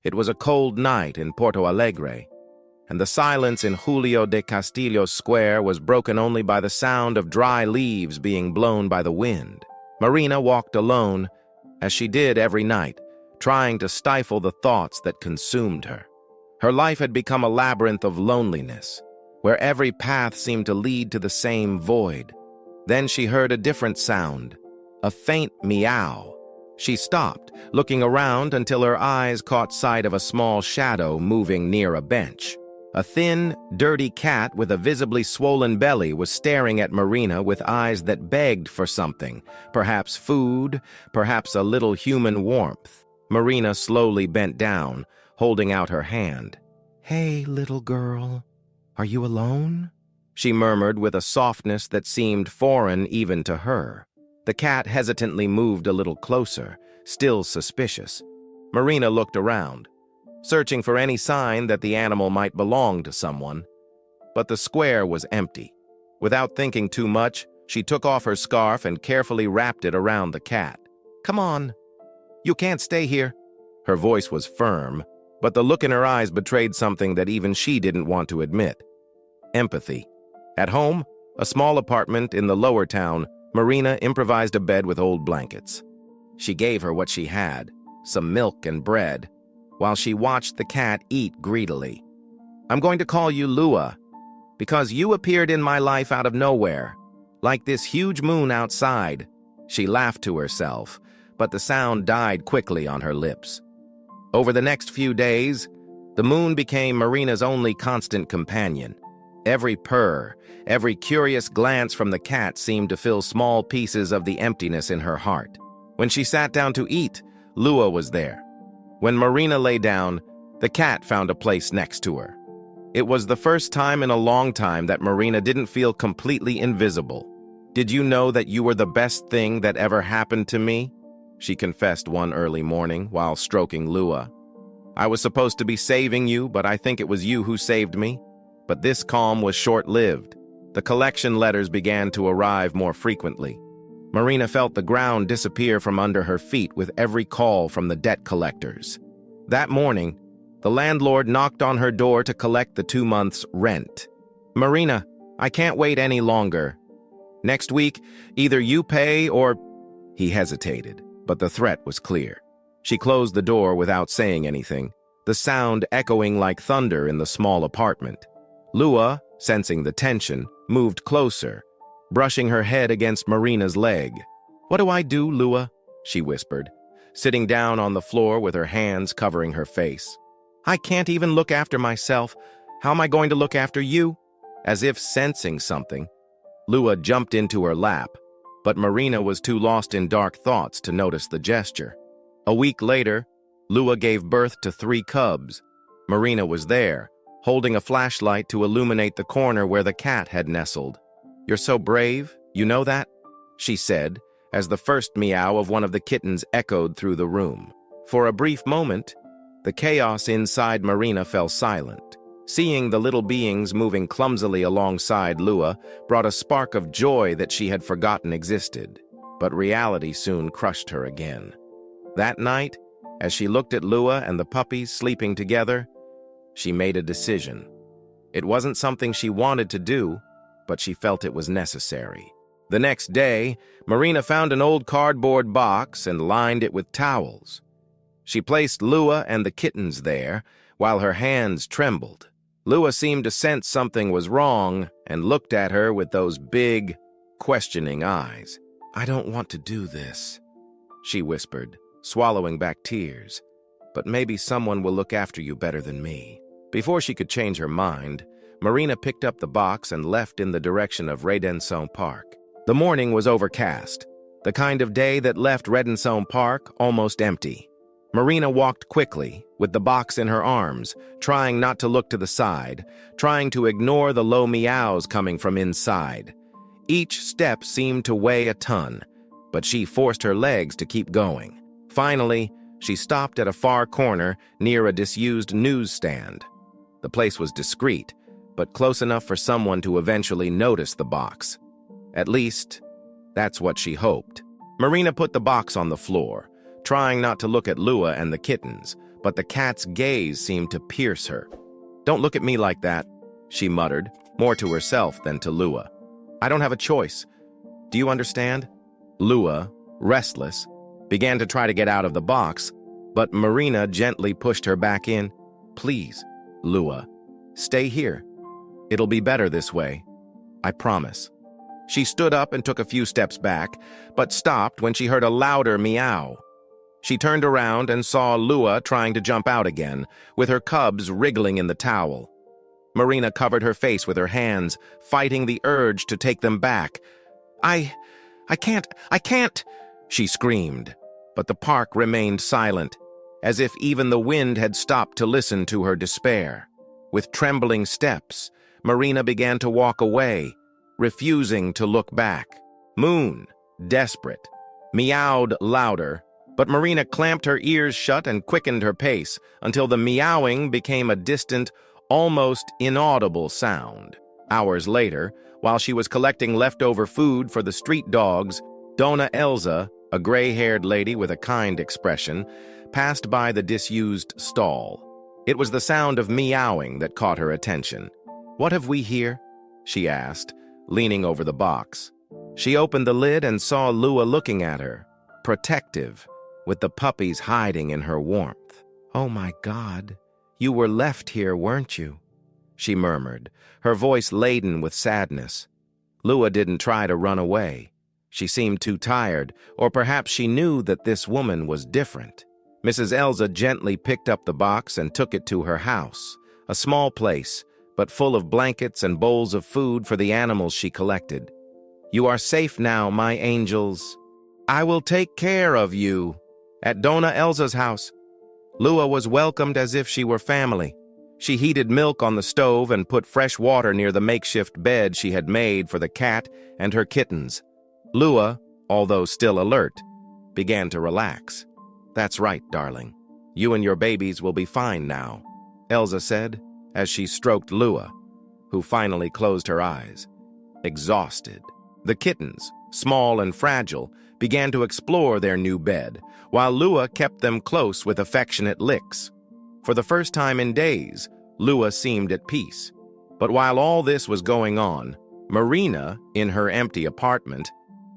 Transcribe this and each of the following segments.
It was a cold night in Porto Alegre, and the silence in Julio de Castillo's square was broken only by the sound of dry leaves being blown by the wind. Marina walked alone, as she did every night, trying to stifle the thoughts that consumed her. Her life had become a labyrinth of loneliness, where every path seemed to lead to the same void. Then she heard a different sound, a faint meow. She stopped, looking around until her eyes caught sight of a small shadow moving near a bench. A thin, dirty cat with a visibly swollen belly was staring at Marina with eyes that begged for something, perhaps food, perhaps a little human warmth. Marina slowly bent down, holding out her hand. "Hey, little girl, are you alone?" she murmured with a softness that seemed foreign even to her. The cat hesitantly moved a little closer, still suspicious. Marina looked around, searching for any sign that the animal might belong to someone. But the square was empty. Without thinking too much, she took off her scarf and carefully wrapped it around the cat. "Come on. You can't stay here." Her voice was firm, but the look in her eyes betrayed something that even she didn't want to admit. Empathy. At home, a small apartment in the lower town, Marina improvised a bed with old blankets. She gave her what she had, some milk and bread, while she watched the cat eat greedily. "I'm going to call you Lua, because you appeared in my life out of nowhere, like this huge moon outside." She laughed to herself, but the sound died quickly on her lips. Over the next few days, the moon became Marina's only constant companion. Every purr, every curious glance from the cat seemed to fill small pieces of the emptiness in her heart. When she sat down to eat, Lua was there. When Marina lay down, the cat found a place next to her. It was the first time in a long time that Marina didn't feel completely invisible. "Did you know that you were the best thing that ever happened to me?" she confessed one early morning while stroking Lua. "I was supposed to be saving you, but I think it was you who saved me." But this calm was short-lived. The collection letters began to arrive more frequently. Marina felt the ground disappear from under her feet with every call from the debt collectors. That morning, the landlord knocked on her door to collect the 2 months' rent. "Marina, I can't wait any longer. Next week, either you pay or—" He hesitated, but the threat was clear. She closed the door without saying anything, the sound echoing like thunder in the small apartment. Lua, sensing the tension, moved closer, brushing her head against Marina's leg. "What do I do, Lua?" she whispered, sitting down on the floor with her hands covering her face. "I can't even look after myself. How am I going to look after you?" As if sensing something, Lua jumped into her lap, but Marina was too lost in dark thoughts to notice the gesture. A week later, Lua gave birth to 3 cubs. Marina was there, holding a flashlight to illuminate the corner where the cat had nestled. "You're so brave, you know that?" she said, as the first meow of one of the kittens echoed through the room. For a brief moment, the chaos inside Marina fell silent. Seeing the little beings moving clumsily alongside Lua brought a spark of joy that she had forgotten existed, but reality soon crushed her again. That night, as she looked at Lua and the puppies sleeping together, she made a decision. It wasn't something she wanted to do, but she felt it was necessary. The next day, Marina found an old cardboard box and lined it with towels. She placed Lua and the kittens there, while her hands trembled. Lua seemed to sense something was wrong and looked at her with those big, questioning eyes. "I don't want to do this," she whispered, swallowing back tears. "But maybe someone will look after you better than me." Before she could change her mind, Marina picked up the box and left in the direction of Redenção Park. The morning was overcast, the kind of day that left Redenção Park almost empty. Marina walked quickly, with the box in her arms, trying not to look to the side, trying to ignore the low meows coming from inside. Each step seemed to weigh a ton, but she forced her legs to keep going. Finally, she stopped at a far corner near a disused newsstand. The place was discreet, but close enough for someone to eventually notice the box. At least, that's what she hoped. Marina put the box on the floor, trying not to look at Lua and the kittens, but the cat's gaze seemed to pierce her. "Don't look at me like that," she muttered, more to herself than to Lua. "I don't have a choice. Do you understand?" Lua, restless, began to try to get out of the box, but Marina gently pushed her back in. "Please, Lua, stay here. It'll be better this way. I promise." She stood up and took a few steps back, but stopped when she heard a louder meow. She turned around and saw Lua trying to jump out again, with her cubs wriggling in the towel. Marina covered her face with her hands, fighting the urge to take them back. I can't, she screamed. But the park remained silent, as if even the wind had stopped to listen to her despair. With trembling steps, Marina began to walk away, refusing to look back. Moon, desperate, meowed louder, but Marina clamped her ears shut and quickened her pace until the meowing became a distant, almost inaudible sound. Hours later, while she was collecting leftover food for the street dogs, Dona Elza, a gray-haired lady with a kind expression, passed by the disused stall. It was the sound of meowing that caught her attention. "What have we here?" she asked, leaning over the box. She opened the lid and saw Lua looking at her, protective, with the puppies hiding in her warmth. "Oh my God, you were left here, weren't you?" she murmured, her voice laden with sadness. Lua didn't try to run away. She seemed too tired, or perhaps she knew that this woman was different. Mrs. Elza gently picked up the box and took it to her house, a small place, but full of blankets and bowls of food for the animals she collected. "You are safe now, my angels. I will take care of you." At Dona Elza's house, Lua was welcomed as if she were family. She heated milk on the stove and put fresh water near the makeshift bed she had made for the cat and her kittens. Lua, although still alert, began to relax. "That's right, darling. You and your babies will be fine now," Elza said, as she stroked Lua, who finally closed her eyes, exhausted. The kittens, small and fragile, began to explore their new bed, while Lua kept them close with affectionate licks. For the first time in days, Lua seemed at peace. But while all this was going on, Marina, in her empty apartment,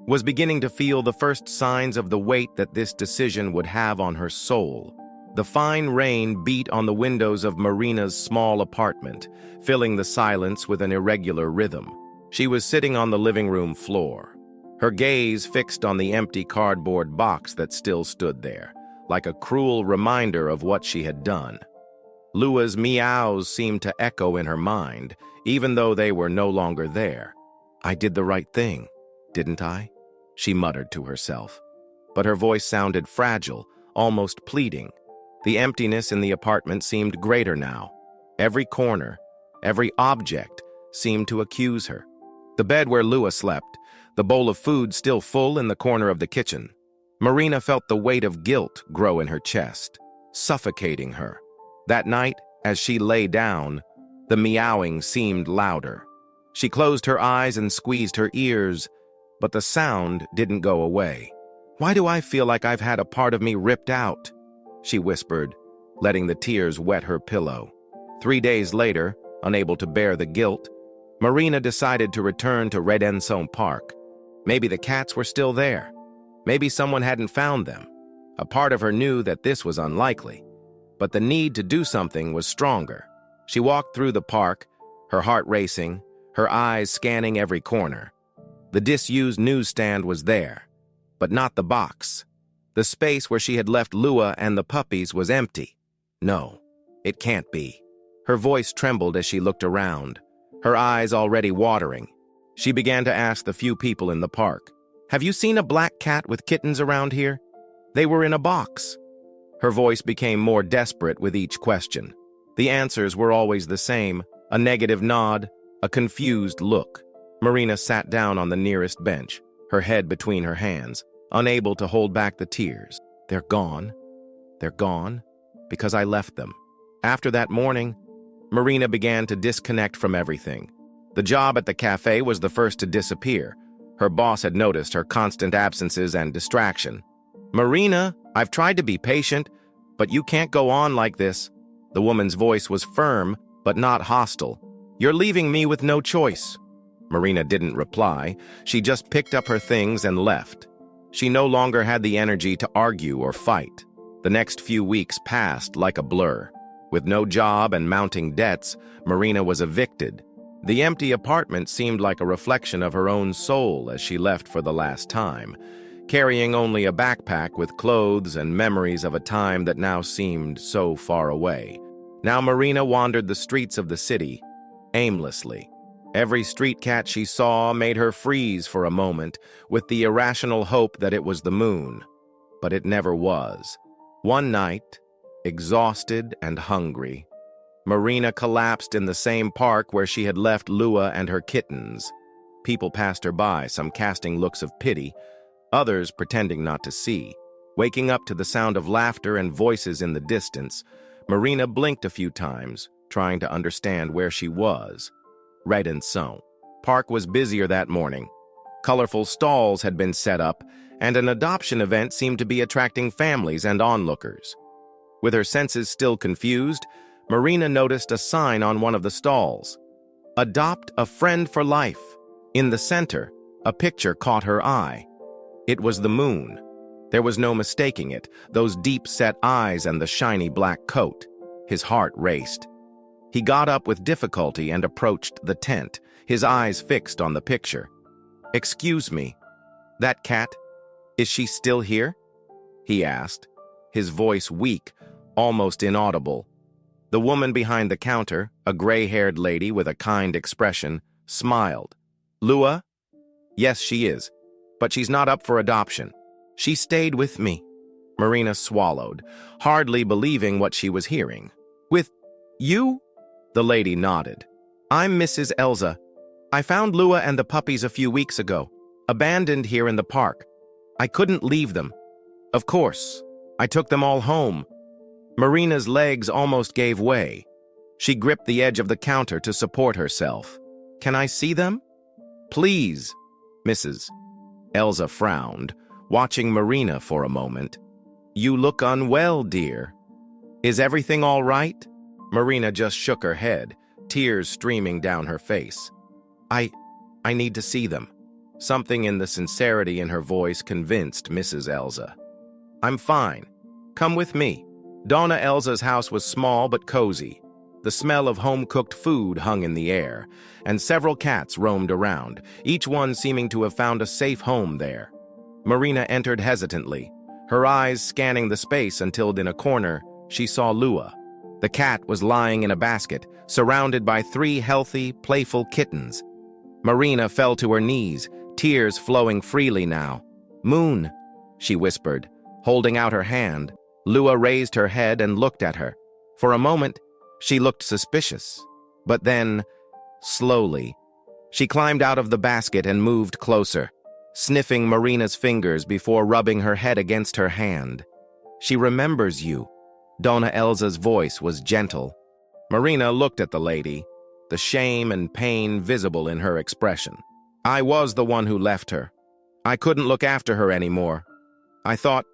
was beginning to feel the first signs of the weight that this decision would have on her soul. The fine rain beat on the windows of Marina's small apartment, filling the silence with an irregular rhythm. She was sitting on the living room floor, her gaze fixed on the empty cardboard box that still stood there, like a cruel reminder of what she had done. Lua's meows seemed to echo in her mind, even though they were no longer there. "I did the right thing, didn't I?" she muttered to herself. But her voice sounded fragile, almost pleading. The emptiness in the apartment seemed greater now. Every corner, every object seemed to accuse her. The bed where Lua slept, the bowl of food still full in the corner of the kitchen. Marina felt the weight of guilt grow in her chest, suffocating her. That night, as she lay down, the meowing seemed louder. She closed her eyes and squeezed her ears, but the sound didn't go away. "Why do I feel like I've had a part of me ripped out?" she whispered, letting the tears wet her pillow. 3 days later, unable to bear the guilt, Marina decided to return to Redenção Park. Maybe the cats were still there. Maybe someone hadn't found them. A part of her knew that this was unlikely, but the need to do something was stronger. She walked through the park, her heart racing, her eyes scanning every corner. The disused newsstand was there, but not the box. The space where she had left Lua and the puppies was empty. No, it can't be. Her voice trembled as she looked around, her eyes already watering. She began to ask the few people in the park, "Have you seen a black cat with kittens around here? They were in a box." Her voice became more desperate with each question. The answers were always the same, a negative nod, a confused look. Marina sat down on the nearest bench, her head between her hands, unable to hold back the tears. "They're gone. They're gone, because I left them." After that morning, Marina began to disconnect from everything. The job at the cafe was the first to disappear. Her boss had noticed her constant absences and distraction. "Marina, I've tried to be patient, But you can't go on like this. The woman's voice was firm, but not hostile. You're leaving me with no choice. Marina didn't reply. She just picked up her things and left. She no longer had the energy to argue or fight. The next few weeks passed like a blur. With no job and mounting debts, Marina was evicted. The empty apartment seemed like a reflection of her own soul as she left for the last time, carrying only a backpack with clothes and memories of a time that now seemed so far away. Now Marina wandered the streets of the city, aimlessly. Every street cat she saw made her freeze for a moment, with the irrational hope that it was the moon. But it never was. One night, exhausted and hungry, Marina collapsed in the same park where she had left Lua and her kittens. People passed her by, some casting looks of pity, others pretending not to see. Waking up to the sound of laughter and voices in the distance, Marina blinked a few times, trying to understand where she was. Right and so. Park was busier that morning. Colorful stalls had been set up, and an adoption event seemed to be attracting families and onlookers. With her senses still confused, Marina noticed a sign on one of the stalls. Adopt a friend for life. In the center, a picture caught her eye. It was the moon. There was no mistaking it, those deep-set eyes and the shiny black coat. His heart raced. He got up with difficulty and approached the tent, his eyes fixed on the picture. "Excuse me, that cat, is she still here?" he asked, his voice weak, almost inaudible. The woman behind the counter, a gray-haired lady with a kind expression, smiled. "Lua? Yes, she is, but she's not up for adoption. She stayed with me." Marina swallowed, hardly believing what she was hearing. "With you?" The lady nodded. "I'm Mrs. Elza. I found Lua and the puppies a few weeks ago, abandoned here in the park. I couldn't leave them. Of course, I took them all home." Marina's legs almost gave way. She gripped the edge of the counter to support herself. "Can I see them?" "Please, Mrs." Elza frowned, watching Marina for a moment. "You look unwell, dear. Is everything all right?" Marina just shook her head, tears streaming down her face. I need to see them." Something in the sincerity in her voice convinced Mrs. Elza. "I'm fine. Come with me." Donna Elza's house was small but cozy. The smell of home-cooked food hung in the air, and several cats roamed around, each one seeming to have found a safe home there. Marina entered hesitantly, her eyes scanning the space until in a corner she saw Lua. The cat was lying in a basket, surrounded by 3 healthy, playful kittens. Marina fell to her knees, tears flowing freely now. "Moon," she whispered, holding out her hand. Lua raised her head and looked at her. For a moment, she looked suspicious. But then, slowly, she climbed out of the basket and moved closer, sniffing Marina's fingers before rubbing her head against her hand. "She remembers you." Donna Elza's voice was gentle. Marina looked at the lady, the shame and pain visible in her expression. "I was the one who left her. I couldn't look after her anymore. I thought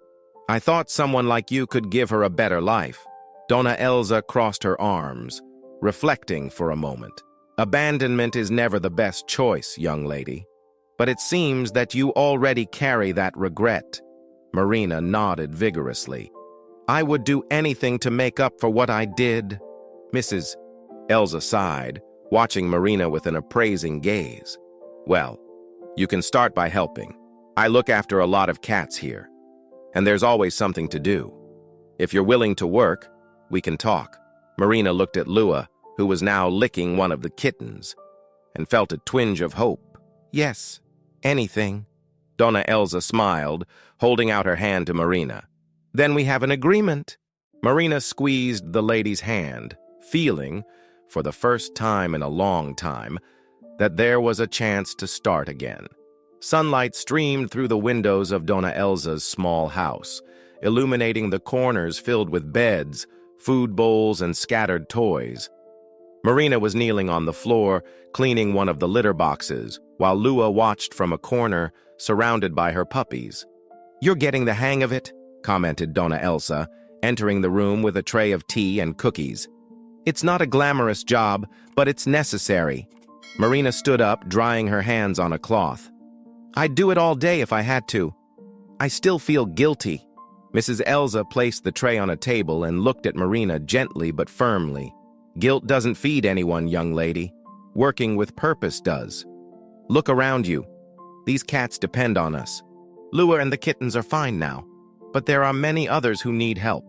someone like you could give her a better life." Donna Elza crossed her arms, reflecting for a moment. "Abandonment is never the best choice, young lady. But it seems that you already carry that regret." Marina nodded vigorously. "I would do anything to make up for what I did." Mrs. Elza sighed, watching Marina with an appraising gaze. "Well, you can start by helping. I look after a lot of cats here, and there's always something to do. If you're willing to work, we can talk." Marina looked at Lua, who was now licking one of the kittens, and felt a twinge of hope. "Yes, anything." Donna Elza smiled, holding out her hand to Marina. "Then we have an agreement." Marina squeezed the lady's hand, feeling, for the first time in a long time, that there was a chance to start again. Sunlight streamed through the windows of Donna Elza's small house, illuminating the corners filled with beds, food bowls, and scattered toys. Marina was kneeling on the floor, cleaning one of the litter boxes, while Lua watched from a corner, surrounded by her puppies. "You're getting the hang of it," commented Donna Elza, entering the room with a tray of tea and cookies. "It's not a glamorous job, but it's necessary." Marina stood up, drying her hands on a cloth. "I'd do it all day if I had to. I still feel guilty." Mrs. Elza placed the tray on a table and looked at Marina gently but firmly. "Guilt doesn't feed anyone, young lady. Working with purpose does. Look around you. These cats depend on us. Lua and the kittens are fine now, but there are many others who need help."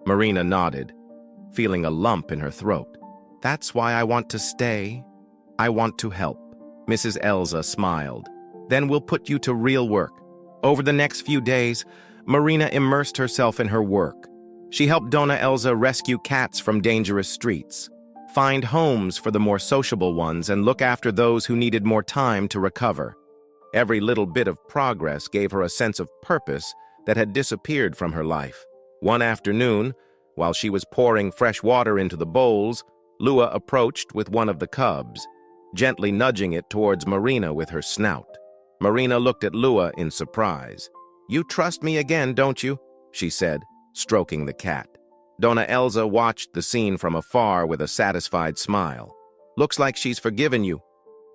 Marina nodded, feeling a lump in her throat. "That's why I want to stay. I want to help." Mrs. Elza smiled. "Then we'll put you to real work." Over the next few days, Marina immersed herself in her work. She helped Dona Elza rescue cats from dangerous streets, find homes for the more sociable ones, and look after those who needed more time to recover. Every little bit of progress gave her a sense of purpose that had disappeared from her life. One afternoon, while she was pouring fresh water into the bowls, Lua approached with one of the cubs, gently nudging it towards Marina with her snout. Marina looked at Lua in surprise. "You trust me again, don't you?" she said, stroking the cat. Dona Elza watched the scene from afar with a satisfied smile. "Looks like she's forgiven you.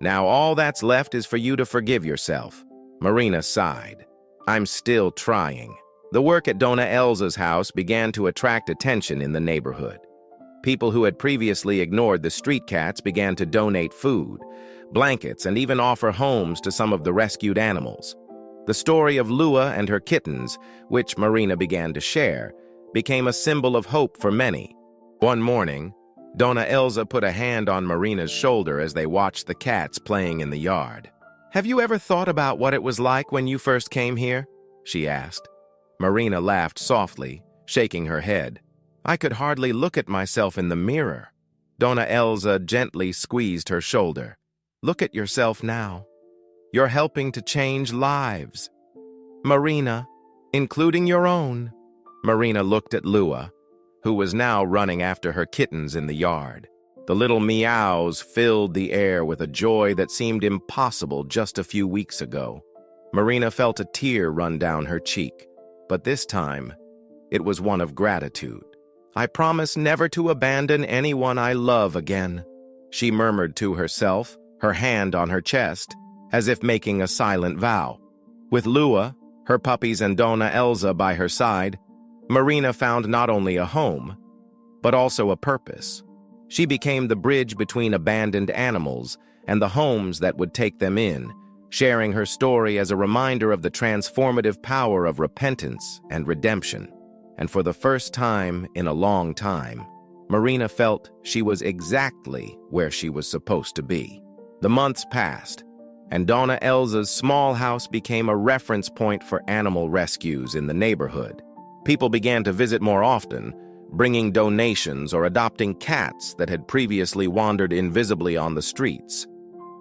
Now all that's left is for you to forgive yourself." Marina sighed. "I'm still trying." The work at Dona Elza's house began to attract attention in the neighborhood. People who had previously ignored the street cats began to donate food, blankets, and even offer homes to some of the rescued animals. The story of Lua and her kittens, which Marina began to share, became a symbol of hope for many. One morning, Dona Elza put a hand on Marina's shoulder as they watched the cats playing in the yard. "Have you ever thought about what it was like when you first came here?" she asked. Marina laughed softly, shaking her head. "I could hardly look at myself in the mirror." Dona Elza gently squeezed her shoulder. "Look at yourself now. You're helping to change lives. Marina, including your own." Marina looked at Lua, who was now running after her kittens in the yard. The little meows filled the air with a joy that seemed impossible just a few weeks ago. Marina felt a tear run down her cheek, but this time, it was one of gratitude. "I promise never to abandon anyone I love again," she murmured to herself, her hand on her chest, as if making a silent vow. With Lua, her puppies, and Dona Elza by her side, Marina found not only a home, but also a purpose. She became the bridge between abandoned animals and the homes that would take them in, sharing her story as a reminder of the transformative power of repentance and redemption. And for the first time in a long time, Marina felt she was exactly where she was supposed to be. The months passed, and Dona Elza's small house became a reference point for animal rescues in the neighborhood. People began to visit more often, bringing donations or adopting cats that had previously wandered invisibly on the streets.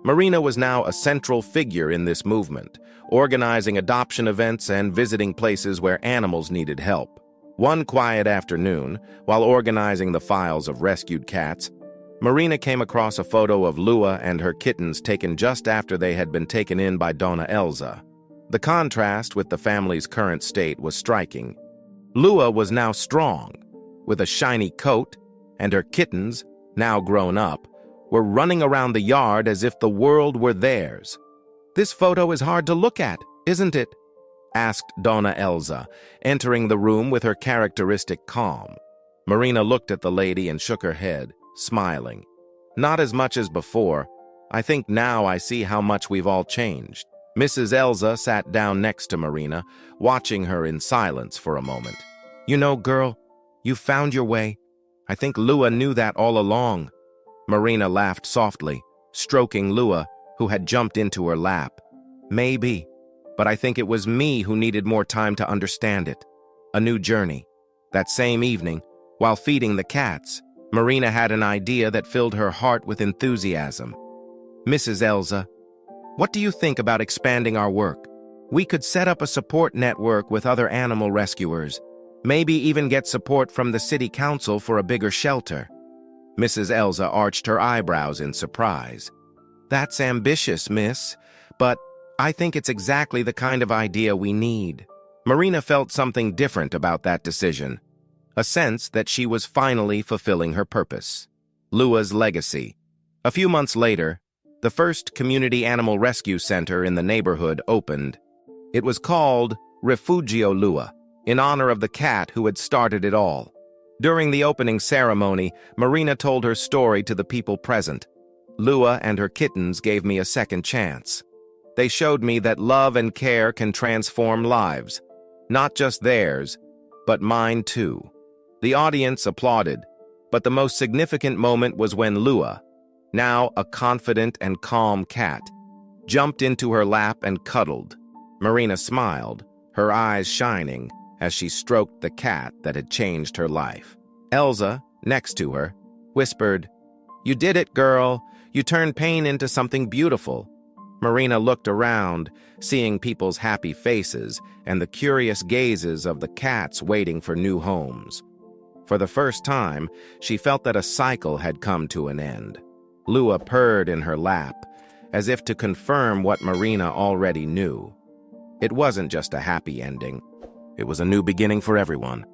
Marina was now a central figure in this movement, organizing adoption events and visiting places where animals needed help. One quiet afternoon, while organizing the files of rescued cats, Marina came across a photo of Lua and her kittens taken just after they had been taken in by Dona Elza. The contrast with the family's current state was striking. Lua was now strong, with a shiny coat, and her kittens, now grown up, were running around the yard as if the world were theirs. "This photo is hard to look at, isn't it?" asked Dona Elza, entering the room with her characteristic calm. Marina looked at the lady and shook her head, smiling. "Not as much as before. I think now I see how much we've all changed." Mrs. Elza sat down next to Marina, watching her in silence for a moment. "You know, girl, you found your way. I think Lua knew that all along." Marina laughed softly, stroking Lua, who had jumped into her lap. "Maybe, but I think it was me who needed more time to understand it. A new journey." That same evening, while feeding the cats, Marina had an idea that filled her heart with enthusiasm. "Mrs. Elza, what do you think about expanding our work? We could set up a support network with other animal rescuers, maybe even get support from the city council for a bigger shelter." Mrs. Elza arched her eyebrows in surprise. "That's ambitious, miss, but I think it's exactly the kind of idea we need." Marina felt something different about that decision. a sense that she was finally fulfilling her purpose. Lua's legacy. A few months later, the first community animal rescue center in the neighborhood opened. It was called Refugio Lua, in honor of the cat who had started it all. During the opening ceremony, Marina told her story to the people present. Lua and her kittens gave me a second chance. They showed me that love and care can transform lives. Not just theirs, but mine too. The audience applauded, but the most significant moment was when Lua, now a confident and calm cat, jumped into her lap and cuddled. Marina smiled, her eyes shining, as she stroked the cat that had changed her life. Elsa, next to her, whispered, "You did it, girl. You turned pain into something beautiful." Marina looked around, seeing people's happy faces and the curious gazes of the cats waiting for new homes. For the first time, she felt that a cycle had come to an end. Lua purred in her lap, as if to confirm what Marina already knew. It wasn't just a happy ending. It was a new beginning for everyone.